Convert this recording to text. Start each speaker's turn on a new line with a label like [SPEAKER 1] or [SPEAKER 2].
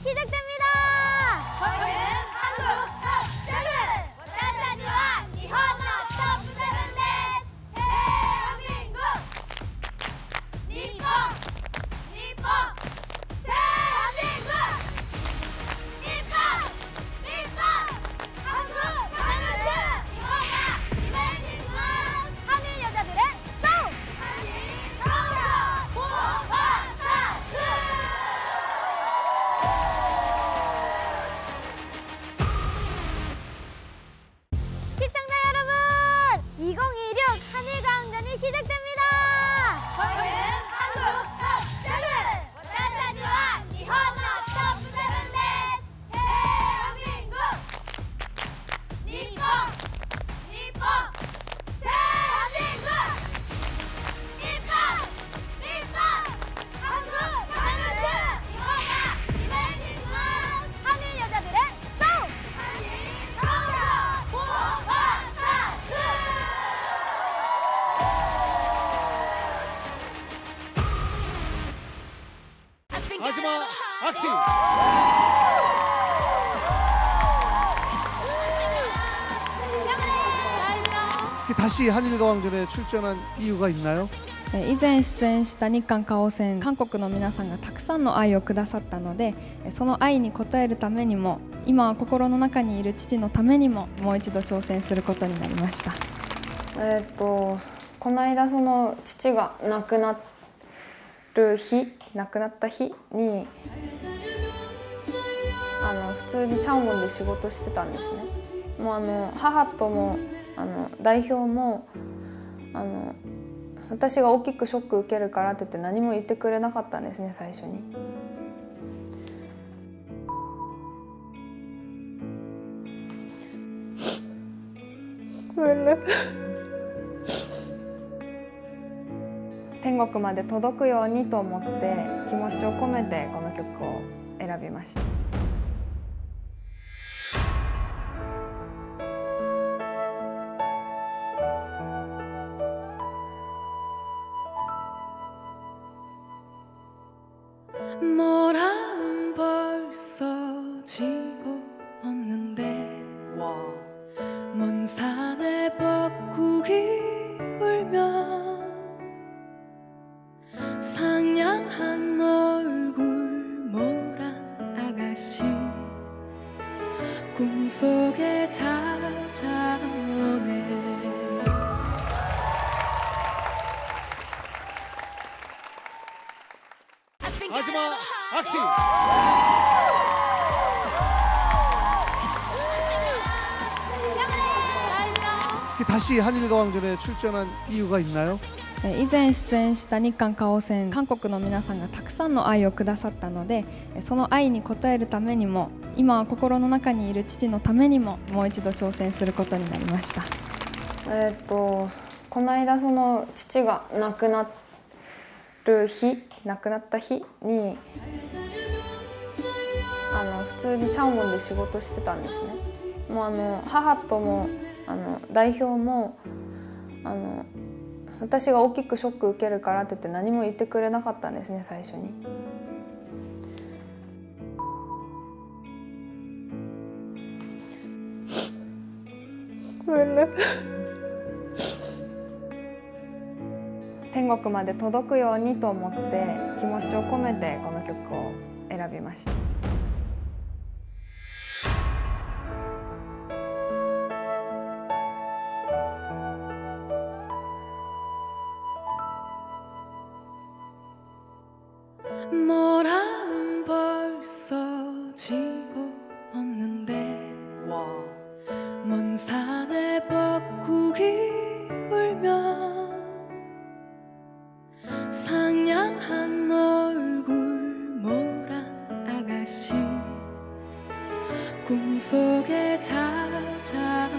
[SPEAKER 1] 시작됩니다.
[SPEAKER 2] 저희는 한국 탑7! 私たちは日本のトップ7です! 대한민국! 니폰! 니폰! 대한민국! 니폰! 니폰! 한국 사무실! 이호가 이매진 원!
[SPEAKER 1] 하늘 여자들의 송!
[SPEAKER 2] 한일 서울여! 보건사수!
[SPEAKER 1] 시청자 여러분, 2026 한일가왕전이 시작됩니다.
[SPEAKER 2] 저희는 한국 탑7! 私たちは日本のトップ7です! 대한민국! 니폰! 니폰! 대한민국! 니폰! 니폰! 한국 사무실! 이호가 이매진 원!
[SPEAKER 1] 하늘 여자들의 송!
[SPEAKER 2] 한일 서울여! 보건사수!
[SPEAKER 3] 마지막 아키. 다시 한일가왕전에 출전한 이유가 있나요?
[SPEAKER 4] 以前出演した日韓花王戦、韓国の皆さんがたくさんの愛をくださったので、その愛に応えるためにも、今は心の中にいる父のためにも、もう一度挑戦することになりました。この間その父が亡くなった日に普通にチャンウォンで仕事してたんですね。もう母とも代表も私が大きくショック受けるからって言って何も言ってくれなかったんですね、最初に。ごめんなさい。天国まで届くようにと思って気持ちを込めてこの曲を選びました。
[SPEAKER 5] 모라는 벌써 지고 없는데 먼 산에 벚국이 울며 상냥한 얼굴 모란 아가씨 꿈속에 찾아오네.
[SPEAKER 3] 마지막 아키. 다시 한일가왕전에 출전한 이유가 있나요?
[SPEAKER 4] 以前出演した日韓花王戦、韓国の皆さんがたくさんの愛をくださったので、その愛に応えるためにも、今は心の中にいる父のためにも、もう一度挑戦することになりました。この間その父が亡くなった日に普通にチャンウォンで仕事してたんですね。もう母とも代表も私が大きくショック受けるからって言って何も言ってくれなかったんですね、最初に。ごめんなさい。天国まで届くようにと思って気持ちを込めてこの曲を選びました。
[SPEAKER 5] 모라는 벌써 지고 없는데 먼 산에 벚국이 울며 상냥한 얼굴 모란 아가씨 꿈속에 찾아오네.